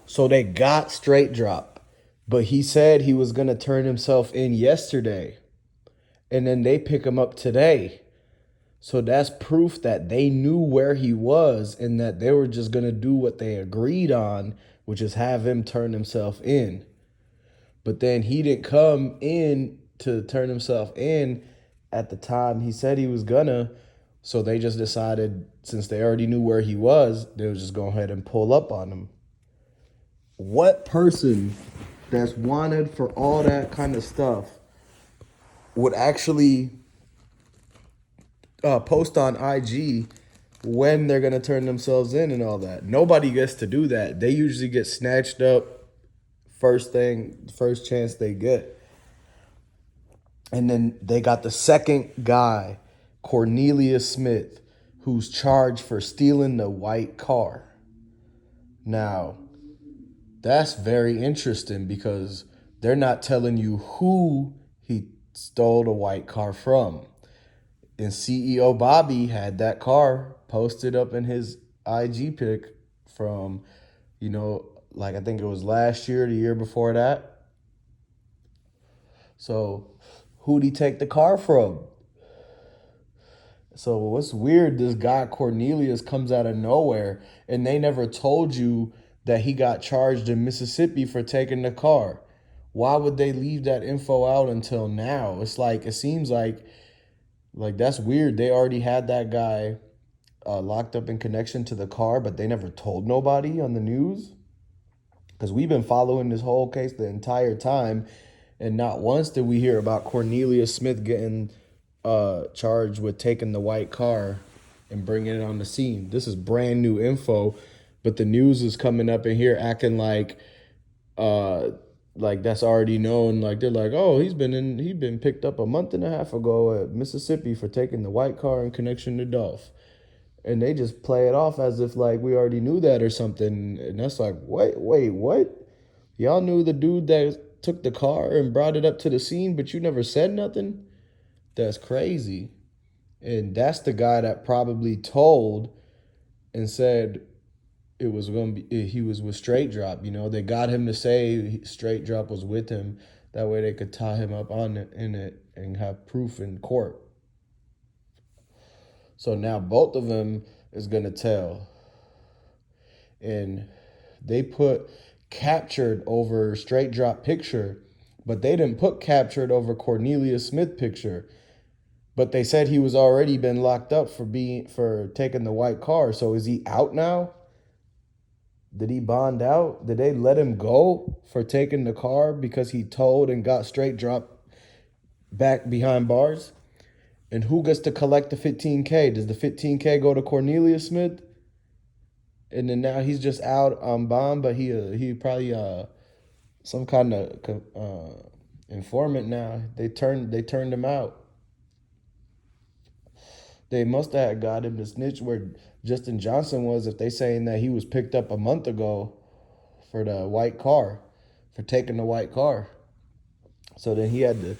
So they got Straight Drop, but he said he was going to turn himself in yesterday. And then they pick him up today. So that's proof that they knew where he was and that they were just going to do what they agreed on, which is have him turn himself in. But then he didn't come in to turn himself in at the time he said he was gonna. So they just decided, since they already knew where he was, they would just go ahead and pull up on him. What person that's wanted for all that kind of stuff would actually post on IG when they're gonna turn themselves in and all that? Nobody gets to do that. They usually get snatched up first chance they get. And then they got the second guy, Cornelius Smith, who's charged for stealing the white car. Now, that's very interesting because they're not telling you who he stole the white car from. And CEO Bobby had that car posted up in his IG pic from, like I think it was last year, the year before that. So who'd he take the car from? So what's weird, this guy Cornelius comes out of nowhere and they never told you that he got charged in Mississippi for taking the car. Why would they leave that info out until now? It's like, it seems like that's weird. They already had that guy locked up in connection to the car, but they never told nobody on the news. Because we've been following this whole case the entire time, and not once did we hear about Cornelius Smith getting charged with taking the white car and bringing it on the scene. This is brand new info, but the news is coming up in here acting like that's already known. Like they're like, oh, he's been picked up a month and a half ago at Mississippi for taking the white car in connection to Dolph. And they just play it off as if like we already knew that or something. And that's like, wait, what? Y'all knew the dude that took the car and brought it up to the scene, but you never said nothing? That's crazy. And that's the guy that probably told and said it was going to be, he was with Straight Drop. They got him to say Straight Drop was with him. That way they could tie him up on it in it and have proof in court. So now both of them is going to tell. And they put captured over Straight Drop picture, but they didn't put captured over Cornelius Smith picture. But they said he was already been locked up for taking the white car. So is he out now? Did he bond out? Did they let him go for taking the car because he told and got Straight Drop back behind bars? And who gets to collect the 15K? Does the 15K go to Cornelius Smith? And then now he's just out on bond, but he probably some kind of informant now. They turned him out. They must have got him to snitch where Justin Johnson was if they saying that he was picked up a month ago for the white car, for taking the white car. So then he had to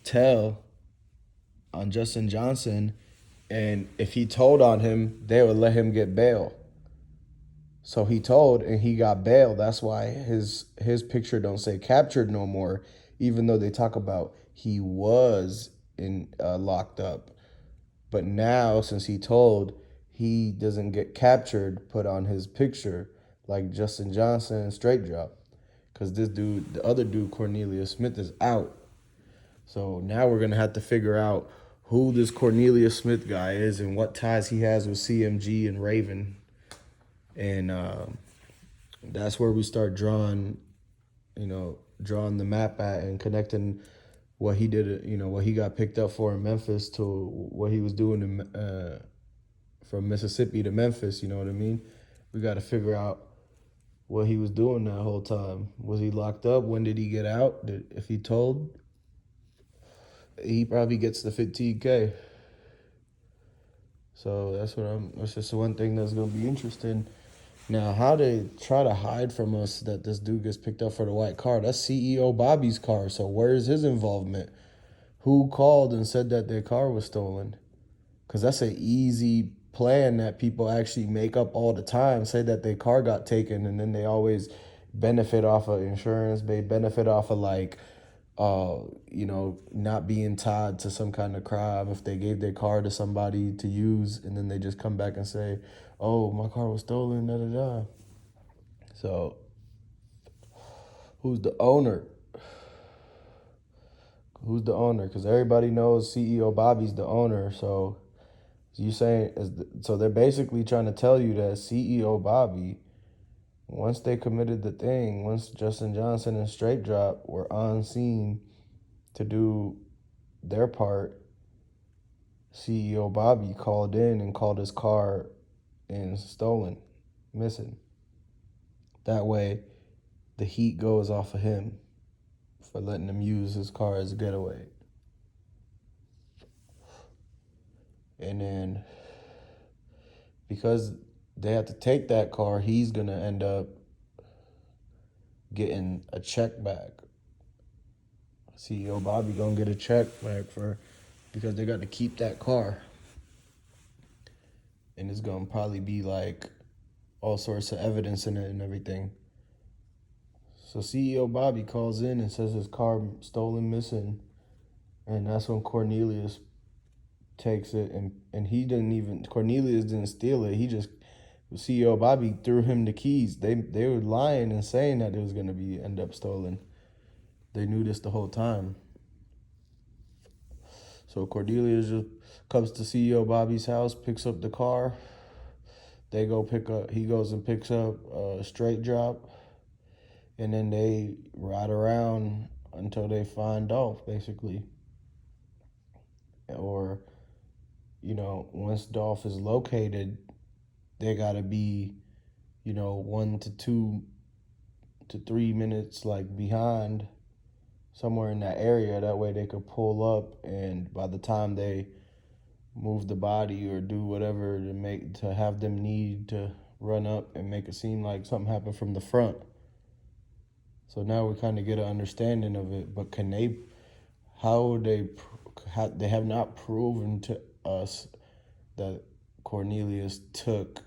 tell on Justin Johnson, and if he told on him, they would let him get bail. So he told and he got bail. That's why his picture don't say captured no more, even though they talk about he was in locked up. But now, since he told, he doesn't get captured put on his picture like Justin Johnson and Straight Drop. Because this dude, the other dude, Cornelius Smith, is out. So now we're going to have to figure out who this Cornelius Smith guy is and what ties he has with CMG and Raven. And that's where we start drawing the map at and connecting what he did, what he got picked up for in Memphis to what he was doing from Mississippi to Memphis, you know what I mean? We got to figure out what he was doing that whole time. Was he locked up? When did he get out? If he told, he probably gets the 15K. So that's just one thing that's going to be interesting. Now, how they try to hide from us that this dude gets picked up for the white car, that's CEO Bobby's car. So where's his involvement? Who called and said that their car was stolen? Because that's an easy plan that people actually make up all the time, say that their car got taken, and then they always benefit off of insurance. They benefit off of like, not being tied to some kind of crime. If they gave their car to somebody to use and then they just come back and say, "Oh, my car was stolen," da da da. So, who's the owner? Who's the owner? Because everybody knows CEO Bobby's the owner. So you saying so they're basically trying to tell you that CEO Bobby, once they committed the thing, once Justin Johnson and Straight Drop were on scene to do their part, CEO Bobby called in and called his car in stolen, missing. That way, the heat goes off of him for letting them use his car as a getaway. And then because they have to take that car, he's going to end up getting a check back. CEO Bobby going to get a check back because they got to keep that car. And it's going to probably be like all sorts of evidence in it and everything. So CEO Bobby calls in and says his car stolen, missing. And that's when Cornelius takes it, and Cornelius didn't steal it. CEO Bobby threw him the keys. They were lying and saying that it was gonna end up stolen. They knew this the whole time. So Cornelius just comes to CEO Bobby's house, picks up the car. He goes and picks up a Straight Drop, and then they ride around until they find Dolph, basically. Or, once Dolph is located, they gotta be, 1 to 2 to 3 minutes like behind somewhere in that area. That way they could pull up, and by the time they move the body or do whatever to have them need to run up and make it seem like something happened from the front. So now we kind of get an understanding of it. But they have not proven to us that Cornelius took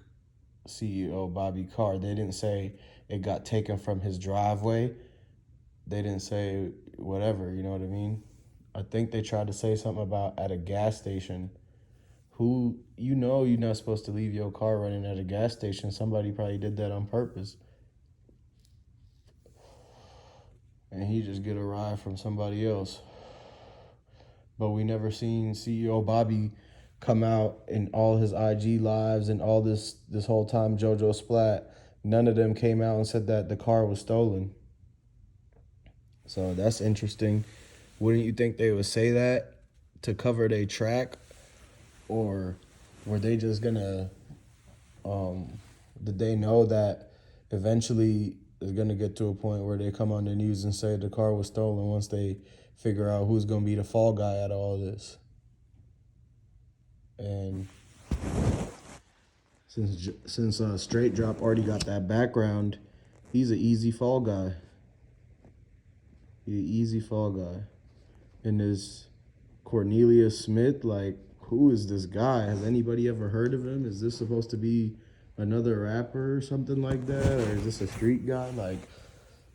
CEO Bobby Carr. They didn't say it got taken from his driveway. They didn't say whatever, you know what I mean? I think they tried to say something about at a gas station. You're not supposed to leave your car running at a gas station. Somebody probably did that on purpose. And he just get a ride from somebody else. But we never seen CEO Bobby come out in all his IG lives and all this whole time JoJo Splat. None of them came out and said that the car was stolen. So that's interesting. Wouldn't you think they would say that to cover their track? Or were they just gonna, did they know that eventually it's gonna get to a point where they come on the news and say the car was stolen once they figure out who's gonna be the fall guy out of all this? And since Straight Drop already got that background, he's an easy fall guy. He's an easy fall guy. And this Cornelius Smith, like, who is this guy? Has anybody ever heard of him? Is this supposed to be another rapper or something like that? Or is this a street guy? Like,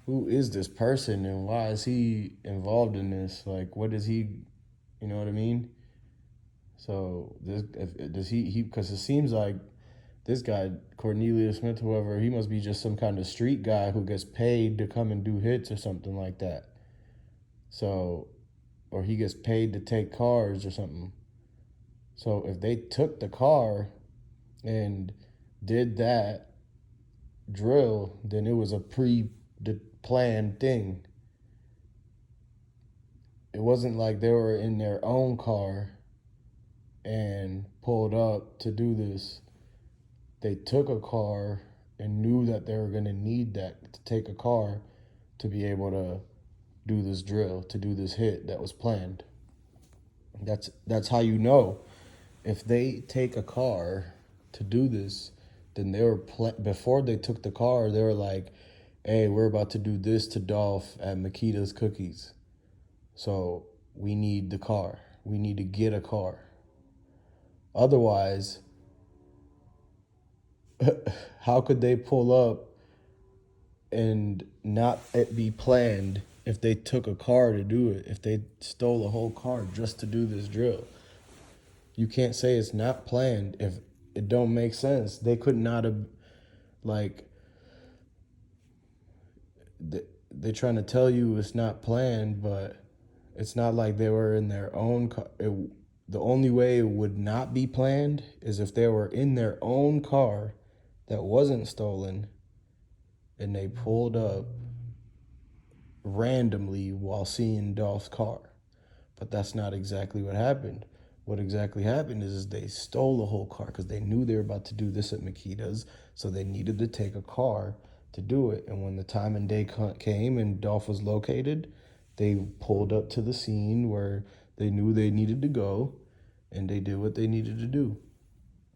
who is this person and why is he involved in this? Like, what is he, you know what I mean? So because it seems like this guy, Cornelius Smith, whoever, he must be just some kind of street guy who gets paid to come and do hits or something like that. So, or he gets paid to take cars or something. So if they took the car and did that drill, then it was a pre-planned thing. It wasn't like they were in their own car and pulled up to do this. They took a car and knew that they were going to need that to take a car to be able to do this drill, to do this hit that was planned. That's how you know. If they take a car to do this, then they were before they took the car, they were like, "Hey, we're about to do this to Dolph at Makita's Cookies. So we need the car. We need to get a car. Otherwise, how could they pull up and not it be planned if they took a car to do it, if they stole a whole car just to do this drill. You can't say it's not planned if it don't make sense. They could not have, like, they're trying to tell you it's not planned, but it's not like they were in their own car. The only way it would not be planned is if they were in their own car that wasn't stolen and they pulled up randomly while seeing Dolph's car. But that's not exactly what happened. What exactly happened is they stole the whole car because they knew they were about to do this at Makita's, so they needed to take a car to do it. And when the time and day came and Dolph was located, they pulled up to the scene where they knew they needed to go, and they did what they needed to do,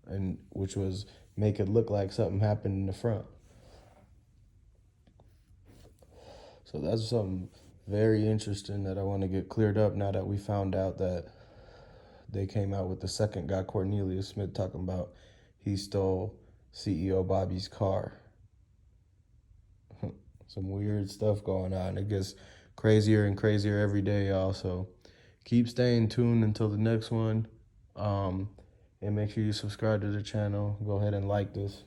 and which was make it look like something happened in the front. So that's something very interesting that I want to get cleared up now that we found out that they came out with the second guy, Cornelius Smith, talking about he stole CEO Bobby's car. Some weird stuff going on. It gets crazier and crazier every day, y'all. So keep staying tuned until the next one. And make sure you subscribe to the channel. Go ahead and like this.